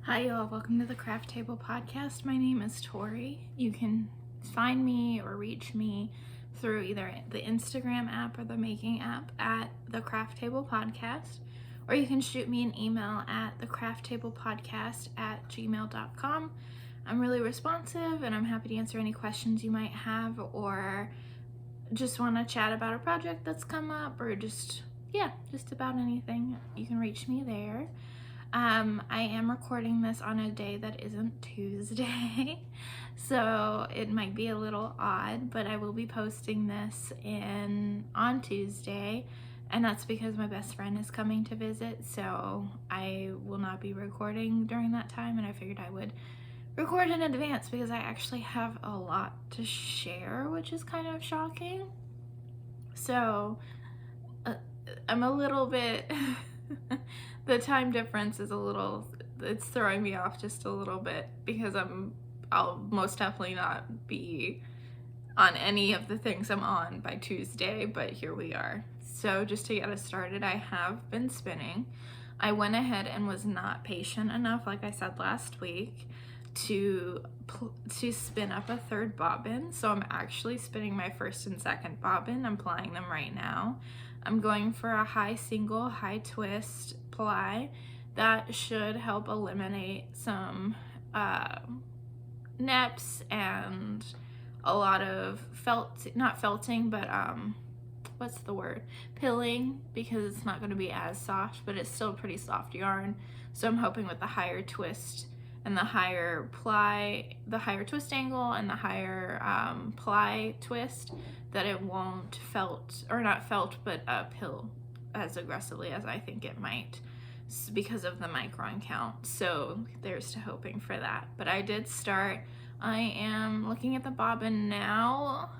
Hi y'all, welcome to the Craft Table Podcast. My name is Tori. You can find me or reach me through either the Instagram app or the Making app at the Craft Table Podcast, or you can shoot me an email at thecrafttablepodcast@gmail.com. I'm really responsive and I'm happy to answer any questions you might have, or just want to chat about a project that's come up, or just about anything. You can reach me there. I am recording this on a day that isn't Tuesday, so it might be a little odd, but I will be posting this on Tuesday, and that's because my best friend is coming to visit, so I will not be recording during that time, and I figured I would record in advance because I actually have a lot to share, which is kind of shocking. So I'm a little bit the time difference is it's throwing me off just a little bit because I'll most definitely not be on any of the things I'm on by Tuesday, but here we are. So just to get us started, I have been spinning. I went ahead and was not patient enough, like I said last week, to spin up a third bobbin. So I'm actually spinning my first and second bobbin. I'm plying them right now. I'm going for a high single, high twist ply. That should help eliminate some neps and a lot of pilling, because it's not going to be as soft, but it's still pretty soft yarn. So I'm hoping with the higher twist and the higher twist angle and the higher ply twist, that it won't pill as aggressively as I think it might because of the micron count. So there's to hoping for that. But I did start. I am looking at the bobbin now.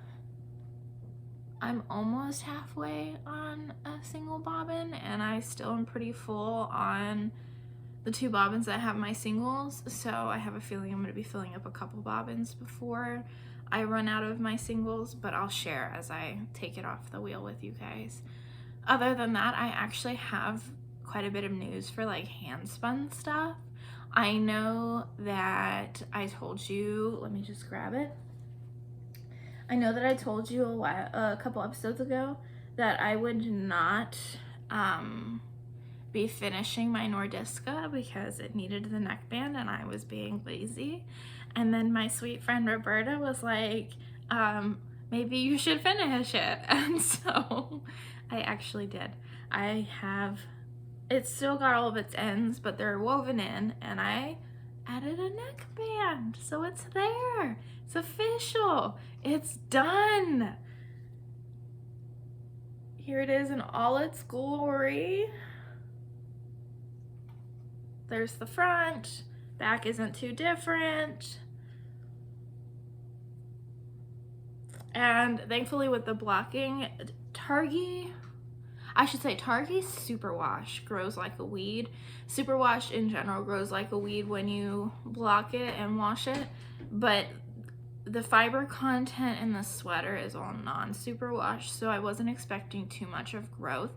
I'm almost halfway on a single bobbin, and I still am pretty full on the two bobbins that have my singles, so I have a feeling I'm going to be filling up a couple bobbins before I run out of my singles, but I'll share as I take it off the wheel with you guys. Other than that, I actually have quite a bit of news for like handspun stuff. I know that I told you, let me just grab it. I know that I told you a couple episodes ago that I would not be finishing my Nordiska because it needed the neckband and I was being lazy. And then my sweet friend Roberta was like, maybe you should finish it. And so I actually did. It's still got all of its ends, but they're woven in, and I added a neckband. So it's there. It's official. It's done. Here it is in all its glory. There's the front. Back isn't too different. And thankfully with the blocking, Targhee Superwash grows like a weed. Superwash in general grows like a weed when you block it and wash it, but the fiber content in the sweater is all non-superwash, so I wasn't expecting too much of growth,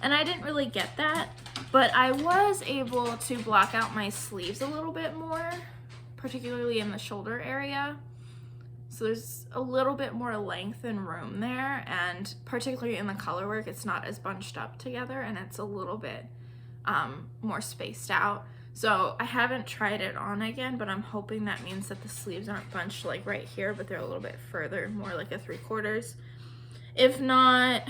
and I didn't really get that, but I was able to block out my sleeves a little bit more, particularly in the shoulder area. So there's a little bit more length and room there, and particularly in the color work, it's not as bunched up together, and it's a little bit more spaced out. So I haven't tried it on again, but I'm hoping that means that the sleeves aren't bunched like right here, but they're a little bit further, more like a 3/4. If not,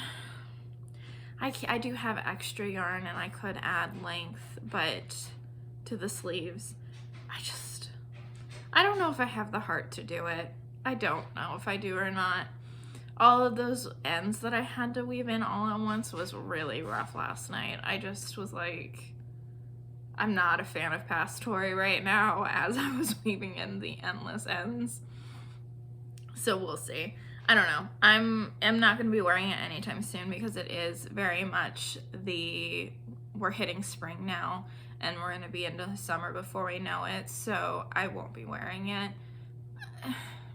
I do have extra yarn and I could add length, but to the sleeves, I don't know if I have the heart to do it. I don't know if I do or not. All of those ends that I had to weave in all at once was really rough last night. I just was like, I'm not a fan of past Tori right now as I was weaving in the endless ends. So we'll see. I don't know. I'm not going to be wearing it anytime soon because it is very much we're hitting spring now and we're going to be into summer before we know it. So I won't be wearing it.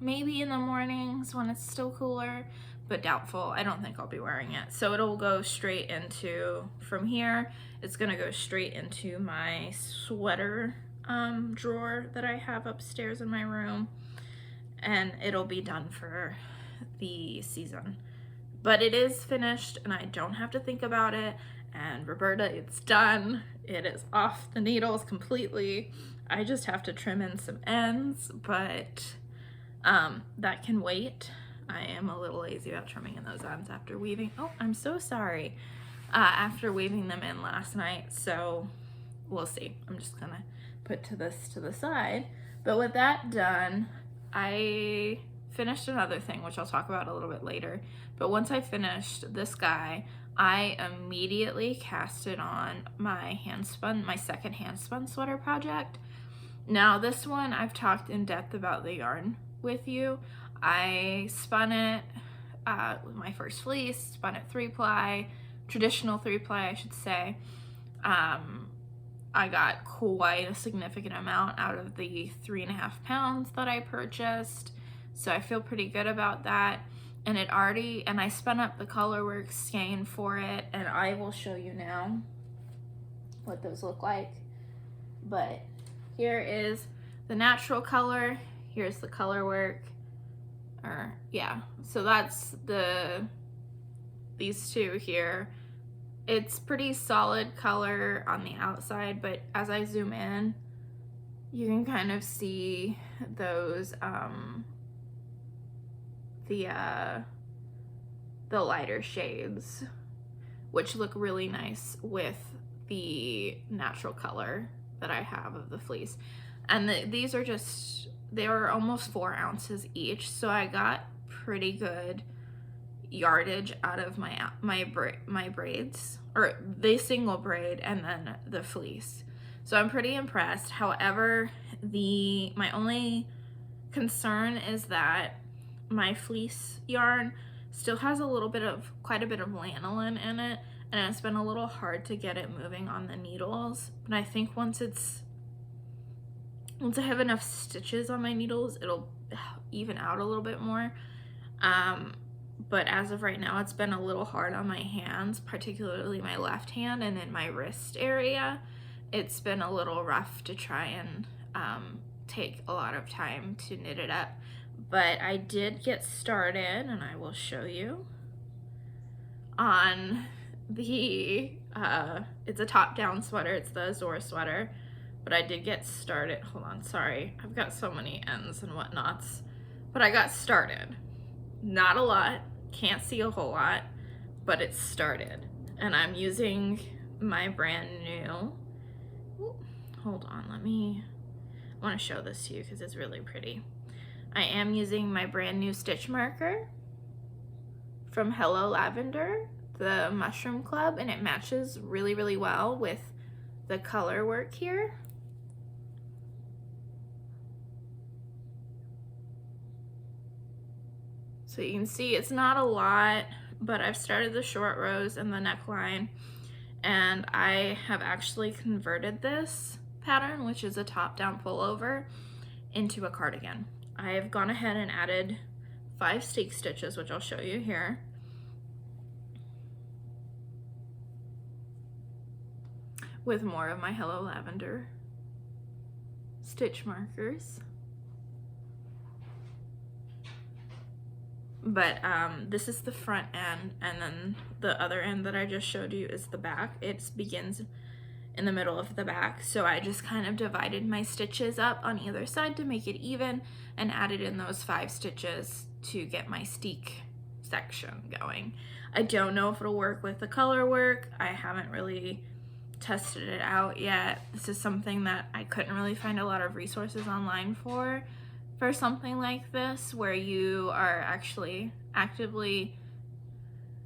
Maybe in the mornings when it's still cooler, but doubtful. I don't think I'll be wearing it. So it'll go from here, it's gonna go straight into my sweater drawer that I have upstairs in my room, and it'll be done for the season. But it is finished and I don't have to think about it. And Roberta, it's done. It is off the needles completely. I just have to trim in some ends, but that can wait. I am a little lazy about trimming in those ends after weaving. Oh, I'm so sorry. After weaving them in last night, so we'll see. I'm just gonna put this to the side. But with that done, I finished another thing, which I'll talk about a little bit later. But once I finished this guy, I immediately cast it on my handspun, my second handspun sweater project. Now this one, I've talked in depth about the yarn with you. I spun it with my first fleece, spun it 3-ply, traditional 3-ply, I should say. I got quite a significant amount out of the 3.5 pounds that I purchased, so I feel pretty good about that. And I spun up the colorwork skein for it, and I will show you now what those look like. But here is the natural color, here's the colorwork, so that's these two here. It's pretty solid color on the outside, but as I zoom in, you can kind of see those, the lighter shades, which look really nice with the natural color that I have of the fleece. And these are they are almost 4 ounces each, so I got pretty good yardage out of my braids, or the single braid and then the fleece. So I'm pretty impressed. However, my only concern is that my fleece yarn still has quite a bit of lanolin in it, and it's been a little hard to get it moving on the needles. But I think once I have enough stitches on my needles, it'll even out a little bit more. But as of right now, it's been a little hard on my hands, particularly my left hand and in my wrist area. It's been a little rough to try and take a lot of time to knit it up. But I did get started, and I will show you on the, it's a top-down sweater. It's the Azor sweater. But I did get started. Hold on, sorry. I've got so many ends and whatnots. But I got started. Not a lot. Can't see a whole lot. But it started. And I'm using my brand new... Ooh, hold on, I want to show this to you because it's really pretty. I am using my brand new stitch marker from Hello Lavender, the Mushroom Club, and it matches really, really well with the color work here. So you can see it's not a lot, but I've started the short rows and the neckline, and I have actually converted this pattern, which is a top-down pullover, into a cardigan. I have gone ahead and added 5 stake stitches, which I'll show you here. With more of my Hello Lavender stitch markers. But this is the front end, and then the other end that I just showed you is the back. It begins in the middle of the back, so I just kind of divided my stitches up on either side to make it even, and added in those 5 stitches to get my steek section going. I don't know if it'll work with the color work. I haven't really tested it out yet. This is something that I couldn't really find a lot of resources online for something like this, where you are actually actively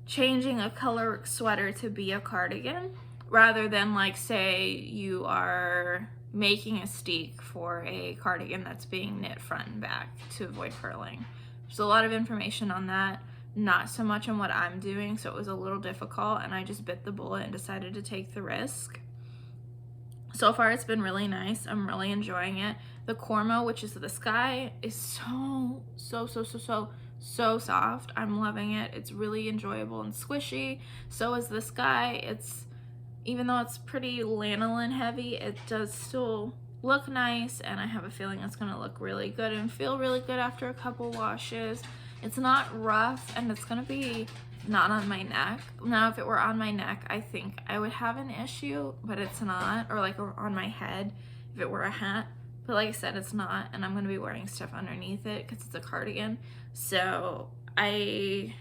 changing a color sweater to be a cardigan, rather than, like, say you are making a steek for a cardigan that's being knit front and back to avoid purling. There's a lot of information on that, not so much on what I'm doing, so it was a little difficult, and I just bit the bullet and decided to take the risk. So far it's been really nice. I'm really enjoying it. The Cormo, which is the sky, is so soft. I'm loving it. It's really enjoyable and squishy. So is the sky. Even though it's pretty lanolin heavy, it does still look nice, and I have a feeling it's gonna look really good and feel really good after a couple washes. It's not rough, and it's gonna be not on my neck. Now, if it were on my neck, I think I would have an issue, but it's not, or like on my head if it were a hat. But like I said, it's not, and I'm gonna be wearing stuff underneath it because it's a cardigan. So I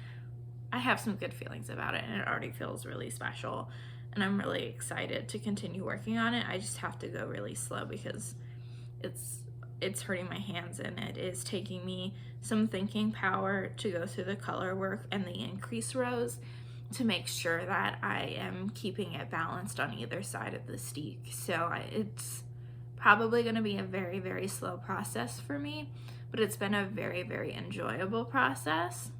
have some good feelings about it, and it already feels really special, and I'm really excited to continue working on it. I just have to go really slow because it's hurting my hands, and it is taking me some thinking power to go through the color work and the increase rows to make sure that I am keeping it balanced on either side of the steek. So it's probably going to be a very, very slow process for me, but it's been a very, very enjoyable process,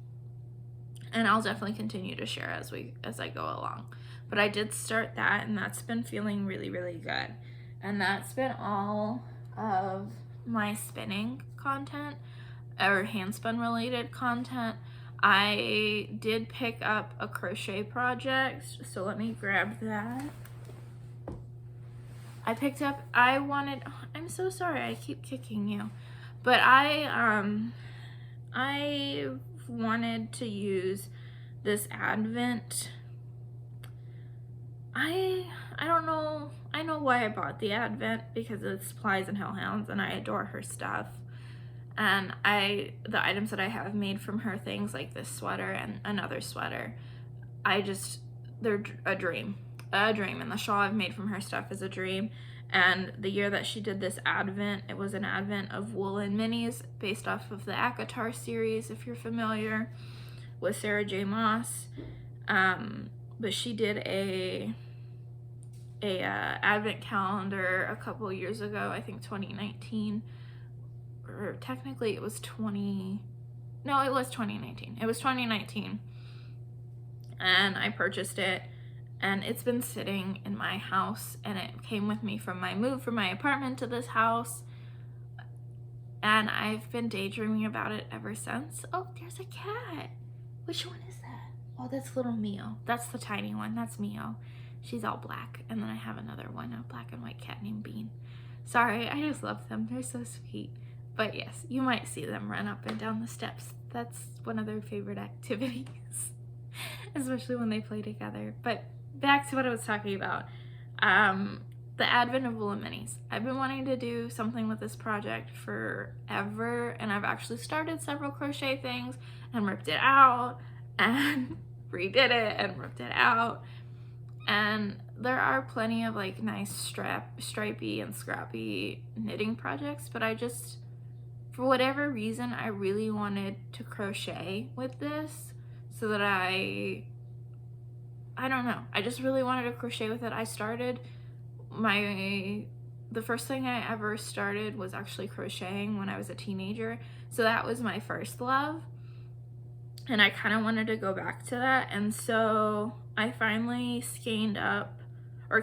and I'll definitely continue to share as I go along. But I did start that, and that's been feeling really, really good. And that's been all of my spinning content or handspun related content. I did pick up a crochet project, so let me grab that. I'm so sorry, I keep kicking you, but I wanted to use this Advent. I don't know. I know why I bought the Advent, because of Supplies and Hellhounds, and I adore her stuff. And the items that I have made from her, things like this sweater and another sweater, they're a dream. A dream. And the shawl I've made from her stuff is a dream. And the year that she did this Advent, it was an Advent of woolen minis based off of the Akatar series, if you're familiar with Sarah J. Maas. But she did a Advent calendar a couple years ago, I think 2019, or technically it was 2019. It was 2019, and I purchased it, and it's been sitting in my house, and it came with me from my move from my apartment to this house, and I've been daydreaming about it ever since. Oh, there's a cat. Which one is that? Oh, that's little Mio. That's the tiny one. That's Mio. She's all black. And then I have another one, a black and white cat named Bean. Sorry, I just love them. They're so sweet. But yes, you might see them run up and down the steps. That's one of their favorite activities, especially when they play together. But back to what I was talking about. The Advent of woolen minis. I've been wanting to do something with this project forever, and I've actually started several crochet things and ripped it out and redid it and ripped it out. And there are plenty of like nice stripey and scrappy knitting projects, but for whatever reason, I really wanted to crochet with this, so that I don't know, I just really wanted to crochet with it. The first thing I ever started was actually crocheting when I was a teenager, so that was my first love, and I kind of wanted to go back to that. And so I finally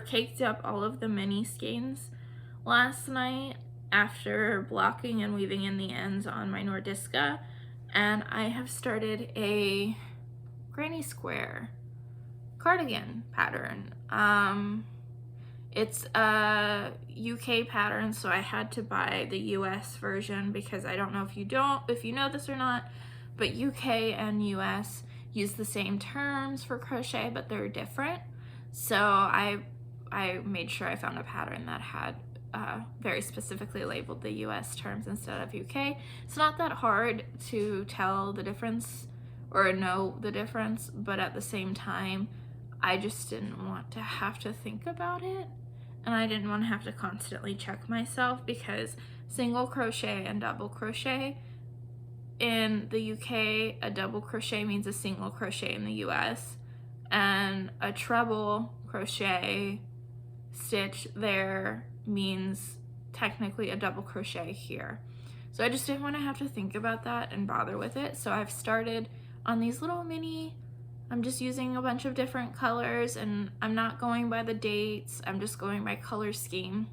caked up all of the mini skeins last night after blocking and weaving in the ends on my Nordiska, and I have started a granny square cardigan pattern. It's a UK pattern, so I had to buy the US version, because I don't know if you know this or not, but UK and US use the same terms for crochet, but they're different. So I made sure I found a pattern that had very specifically labeled the US terms instead of UK. It's not that hard to tell the difference or know the difference, but at the same time, I just didn't want to have to think about it, and I didn't want to have to constantly check myself, because single crochet and double crochet in the UK, a double crochet means a single crochet in the US, and a treble crochet stitch there means technically a double crochet here. So I just didn't want to have to think about that and bother with it. So I've started on these little mini, I'm just using a bunch of different colors, and I'm not going by the dates, I'm just going by color scheme.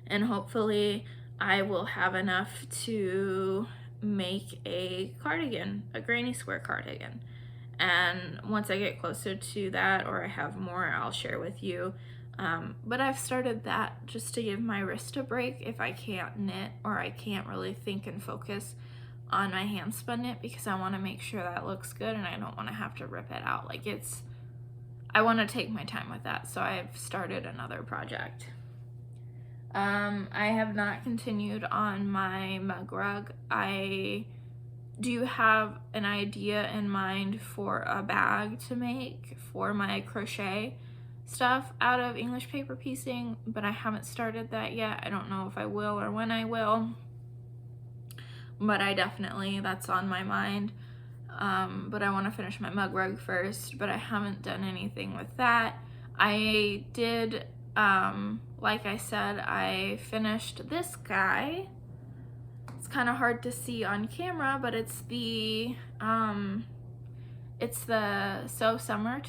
And hopefully I will have enough to make a cardigan, a granny square cardigan. And once I get closer to that, or I have more, I'll share with you. But I've started that just to give my wrist a break if I can't knit or I can't really think and focus on my handspun knit, because I want to make sure that looks good and I don't want to have to rip it out. Like, I want to take my time with that, so I've started another project. I have not continued on my mug rug. I do have an idea in mind for a bag to make for my crochet stuff out of English paper piecing, but I haven't started that yet. I don't know if I will or when I will, but that's on my mind. But I want to finish my mug rug first, but I haven't done anything with that. I did, like I said, I finished this guy. It's kind of hard to see on camera, but it's the So Summer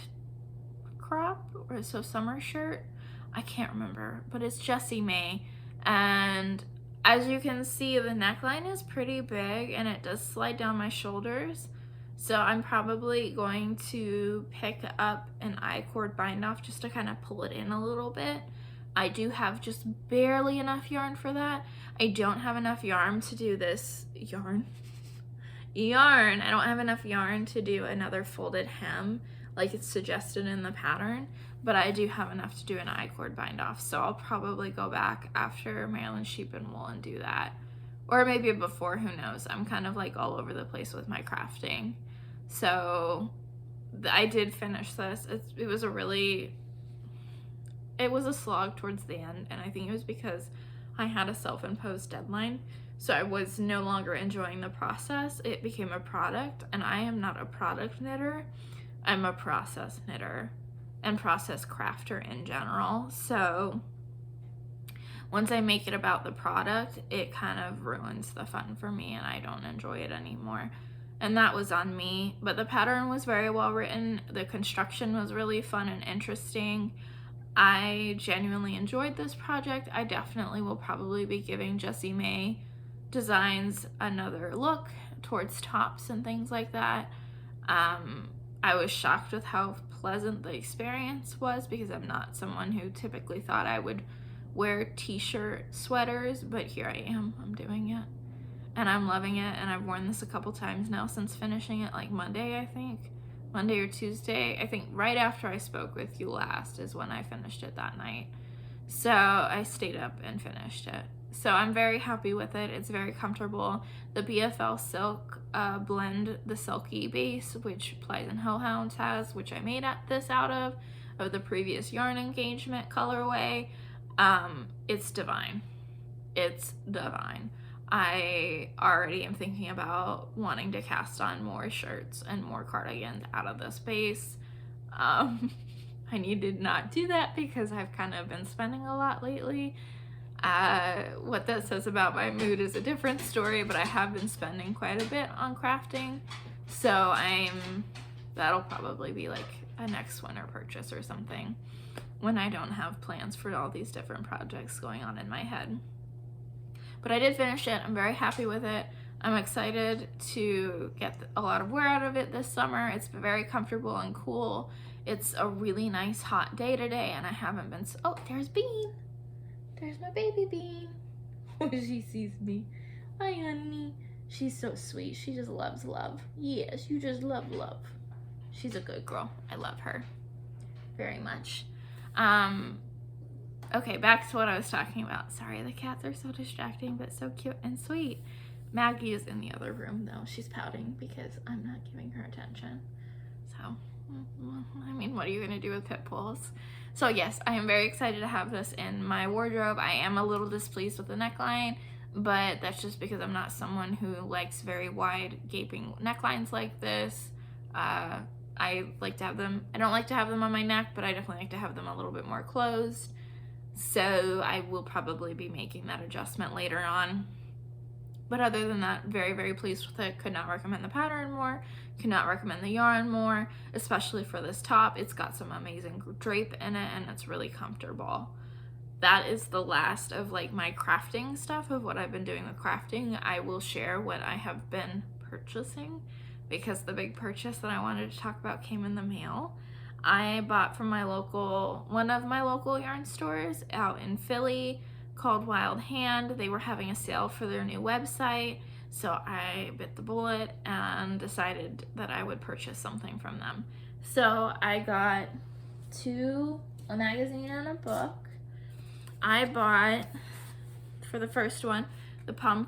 crop or So Summer shirt. I can't remember, but it's Jessie May, and as you can see, the neckline is pretty big and it does slide down my shoulders. So I'm probably going to pick up an I-cord bind off just to kind of pull it in a little bit. I do have just barely enough yarn for that. I don't have enough yarn to do this yarn. I don't have enough yarn to do another folded hem like it's suggested in the pattern, but I do have enough to do an I-cord bind off. So I'll probably go back after Maryland Sheep and Wool and do that. Or maybe before, who knows. I'm kind of like all over the place with my crafting. So I did finish this. It was a slog towards the end, and I think it was because I had a self-imposed deadline, so I was no longer enjoying the process. It became a product, and I am not a product knitter. I'm a process knitter and process crafter in general. So once I make it about the product, it kind of ruins the fun for me, and I don't enjoy it anymore. And that was on me, but the pattern was very well written. The construction was really fun and interesting. I genuinely enjoyed this project. I definitely will probably be giving Jessie May designs another look towards tops and things like that. I was shocked with how pleasant the experience was, because I'm not someone who typically thought I would wear t-shirt sweaters, but here I am. I'm doing it. And I'm loving it, and I've worn this a couple times now since finishing it, like Monday, I think. Monday or Tuesday. I think right after I spoke with you last is when I finished it that night. So I stayed up and finished it. So I'm very happy with it. It's very comfortable. The BFL Silk blend, the silky base, which Plies and Hoe Hounds has, which I made this out of the previous yarn engagement colorway. It's divine. It's divine. I already am thinking about wanting to cast on more shirts and more cardigans out of this base. I need to not do that because I've kind of been spending a lot lately. What that says about my mood is a different story, but I have been spending quite a bit on crafting. So that'll probably be like a next winter purchase or something when I don't have plans for all these different projects going on in my head. But I did finish it. I'm very happy with it. I'm excited to get a lot of wear out of it this summer. It's very comfortable and cool. It's a really nice hot day today, and I haven't been oh, there's Bean. There's my baby Bean. Oh, she sees me. Hi, honey. She's so sweet. She just loves love. Yes, you just love love. She's a good girl. I love her very much. Okay, back to what I was talking about. Sorry, the cats are so distracting, but so cute and sweet. Maggie is in the other room, though. She's pouting because I'm not giving her attention. So, I mean, what are you going to do with pit bulls? So, yes, I am very excited to have this in my wardrobe. I am a little displeased with the neckline, but that's just because I'm not someone who likes very wide, gaping necklines like this. I like to have them, I don't like to have them on my neck, but I definitely like to have them a little bit more closed. So I will probably be making that adjustment later on. But other than that, very, very pleased with it. Could not recommend the pattern more. Could not recommend the yarn more, especially for this top. It's got some amazing drape in it, and it's really comfortable. That is the last of like my crafting stuff, of what I've been doing with crafting. I will share what I have been purchasing, because the big purchase that I wanted to talk about came in the mail. I bought from one of my local yarn stores out in Philly called Wild Hand. They were having a sale for their new website, so I bit the bullet and decided that I would purchase something from them. So I got a magazine and a book. I bought, for the first one, the Pom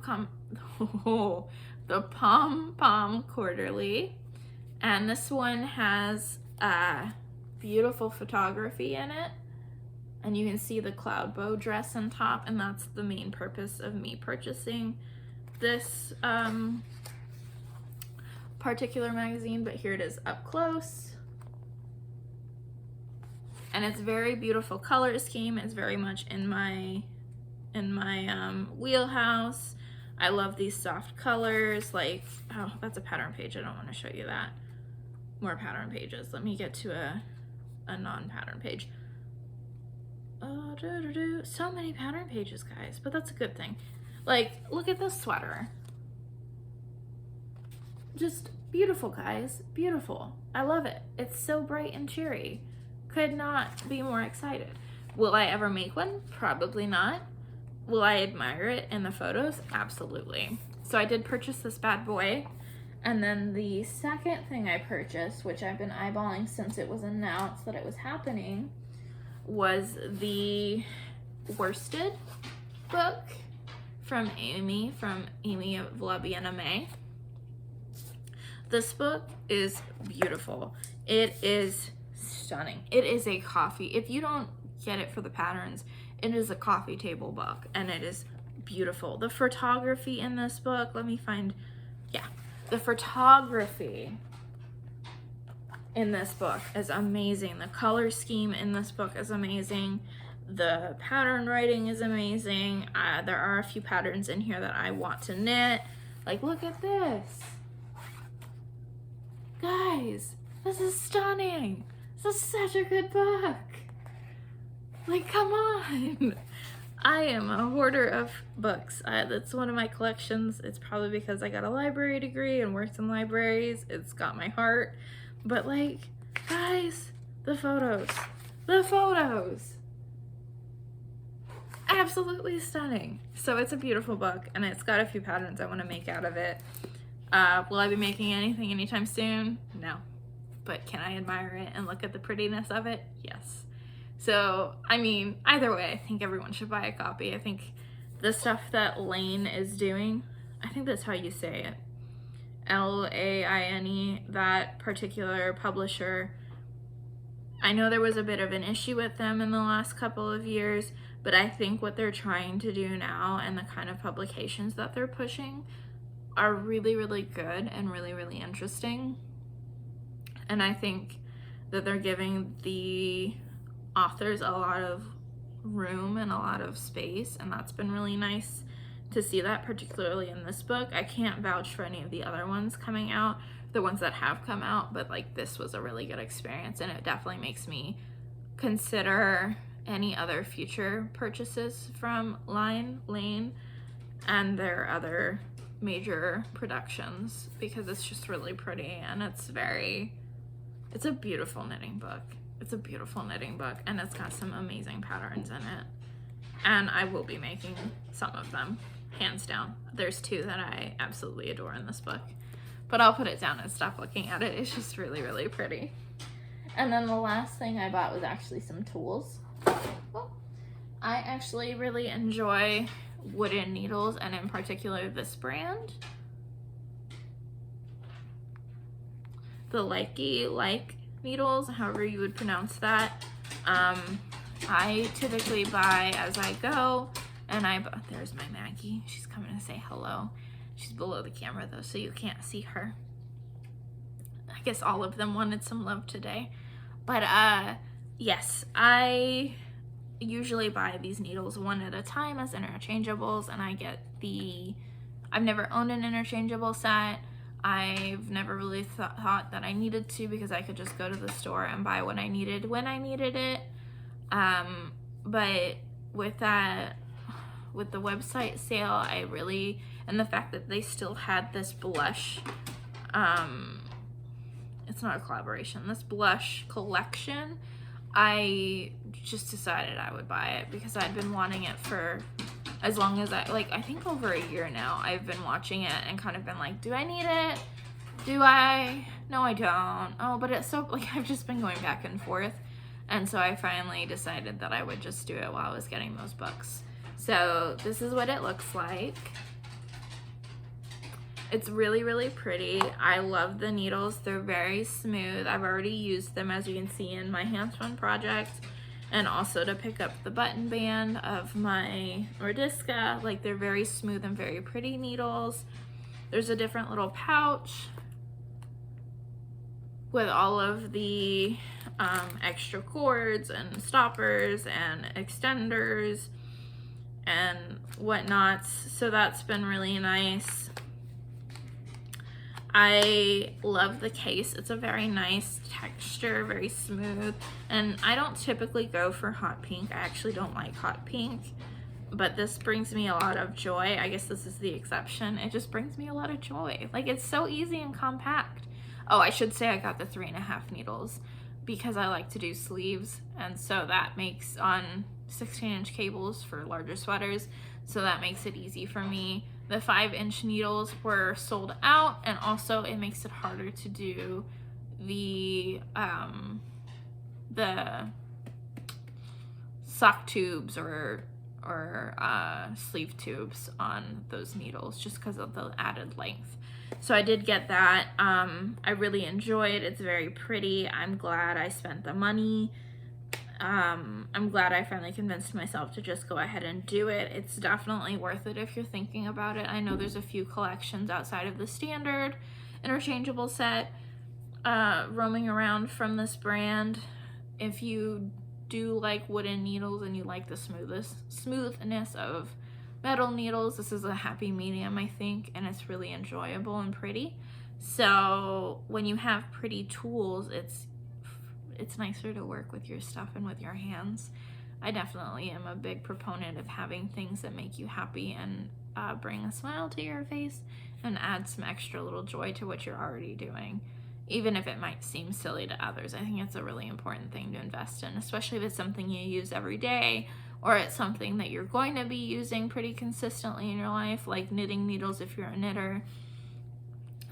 Pom Quarterly, and this one has beautiful photography in it, and you can see the cloud bow dress on top, and that's the main purpose of me purchasing this particular magazine. But here it is up close, and it's very beautiful color scheme. It's very much in my wheelhouse. I love these soft colors. Like, oh, that's a pattern page. I don't want to show you that. More pattern pages. Let me get to a non-pattern page. So many pattern pages, guys, but that's a good thing. Like, look at this sweater. Just beautiful, guys. Beautiful. I love it. It's so bright and cheery. Could not be more excited. Will I ever make one? Probably not. Will I admire it in the photos? Absolutely. So I did purchase this bad boy. And then the second thing I purchased, which I've been eyeballing since it was announced that it was happening, was the Worsted book from Amy of La Bien-Aimée. This book is beautiful. It is stunning. It is a coffee. If you don't get it for the patterns, it is a coffee table book, and it is beautiful. The photography in this book, the photography in this book is amazing. The color scheme in this book is amazing. The pattern writing is amazing. There are a few patterns in here that I want to knit. Like, look at this. Guys, this is stunning. This is such a good book. Like, come on. I am a hoarder of books. That's one of my collections. It's probably because I got a library degree and worked in libraries. It's got my heart. But, like, guys, the photos. Absolutely stunning. So it's a beautiful book, and it's got a few patterns I want to make out of it. Will I be making anything anytime soon? No. But can I admire it and look at the prettiness of it? Yes. So, I mean, either way, I think everyone should buy a copy. I think the stuff that Lane is doing, I think that's how you say it, Laine, that particular publisher, I know there was a bit of an issue with them in the last couple of years, but I think what they're trying to do now and the kind of publications that they're pushing are really, really good and really, really interesting. And I think that they're giving the authors a lot of room and a lot of space, and that's been really nice to see that, particularly in this book. I can't vouch for any of the other ones coming out, the ones that have come out, but like this was a really good experience, and it definitely makes me consider any other future purchases from Lane and their other major productions, because it's just really pretty, and it's a beautiful knitting book. It's a beautiful knitting book, and it's got some amazing patterns in it. And I will be making some of them, hands down. There's two that I absolutely adore in this book. But I'll put it down and stop looking at it. It's just really, really pretty. And then the last thing I bought was actually some tools. Well, I actually really enjoy wooden needles, and in particular this brand. The Like needles, however you would pronounce that. I typically buy as I go, and there's my Maggie. She's coming to say hello. She's below the camera though, so you can't see her. I guess all of them wanted some love today. But yes, I usually buy these needles one at a time as interchangeables, and I get I've never owned an interchangeable set. I've never really thought that I needed to, because I could just go to the store and buy what I needed when I needed it. But with the website sale, and the fact that they still had this blush it's not a collaboration, this blush collection, I just decided I would buy it because I'd been wanting it for as long as I think over a year now. I've been watching it and kind of been like, do I need it? Do I? No, I don't. Oh, but it's so, like, I've just been going back and forth. And so I finally decided that I would just do it while I was getting those books. So this is what it looks like. It's really, really pretty. I love the needles. They're very smooth. I've already used them, as you can see, in my Handspun project, and also to pick up the button band of my Radisca. Like, they're very smooth and very pretty needles. There's a different little pouch with all of the extra cords and stoppers and extenders and whatnots. So that's been really nice. I love the case. It's a very nice texture, very smooth. And I don't typically go for hot pink. I actually don't like hot pink, but this brings me a lot of joy. I guess this is the exception. It just brings me a lot of joy. Like, it's so easy and compact. Oh, I should say I got the 3.5 needles because I like to do sleeves. And so that makes on 16-inch cables for larger sweaters. So that makes it easy for me. The 5-inch needles were sold out, and also it makes it harder to do the sock tubes or sleeve tubes on those needles just because of the added length. So I did get that. I really enjoy it. It's very pretty. I'm glad I spent the money. I'm glad I finally convinced myself to just go ahead and do it. It's definitely worth it if you're thinking about it. I know there's a few collections outside of the standard interchangeable set roaming around from this brand. If you do like wooden needles and you like the smoothness of metal needles, this is a happy medium, I think, and it's really enjoyable and pretty. So when you have pretty tools, it's nicer to work with your stuff and with your hands. I definitely am a big proponent of having things that make you happy and bring a smile to your face and add some extra little joy to what you're already doing, even if it might seem silly to others. I think it's a really important thing to invest in, especially if it's something you use every day, or it's something that you're going to be using pretty consistently in your life, like knitting needles if you're a knitter.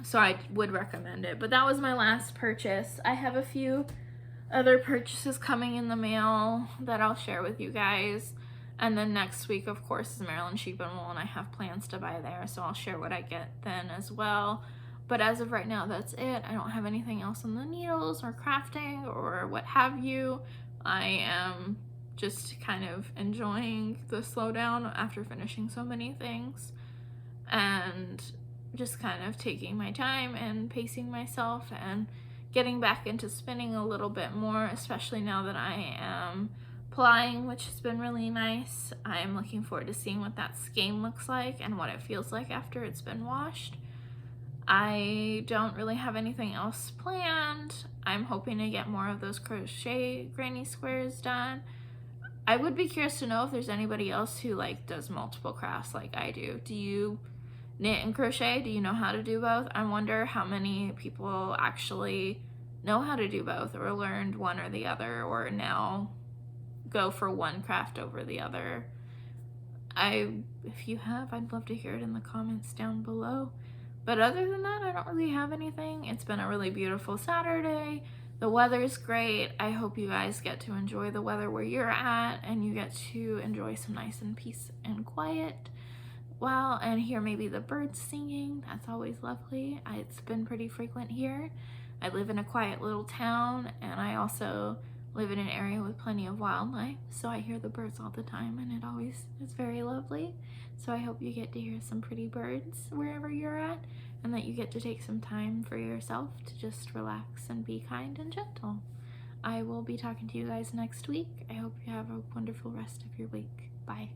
So I would recommend it. But that was my last purchase. I have a few other purchases coming in the mail that I'll share with you guys. And then next week, of course, is Maryland Sheep and Wool, and I have plans to buy there, so I'll share what I get then as well. But as of right now, that's it. I don't have anything else on the needles or crafting or what have you. I am just kind of enjoying the slowdown after finishing so many things, and just kind of taking my time and pacing myself and getting back into spinning a little bit more, especially now that I am plying, which has been really nice. I'm looking forward to seeing what that skein looks like and what it feels like after it's been washed. I don't really have anything else planned. I'm hoping to get more of those crochet granny squares done. I would be curious to know if there's anybody else who like does multiple crafts like I do. Do you knit and crochet? Do you know how to do both? I wonder how many people actually know how to do both, or learned one or the other, or now go for one craft over the other. If you have, I'd love to hear it in the comments down below. But other than that, I don't really have anything. It's been a really beautiful Saturday. The weather's great. I hope you guys get to enjoy the weather where you're at, and you get to enjoy some nice and peace and quiet. Well, and hear maybe the birds singing. That's always lovely. It's been pretty frequent here. I live in a quiet little town, and I also live in an area with plenty of wildlife, so I hear the birds all the time, and it's very lovely. So I hope you get to hear some pretty birds wherever you're at, and that you get to take some time for yourself to just relax and be kind and gentle. I will be talking to you guys next week. I hope you have a wonderful rest of your week. Bye.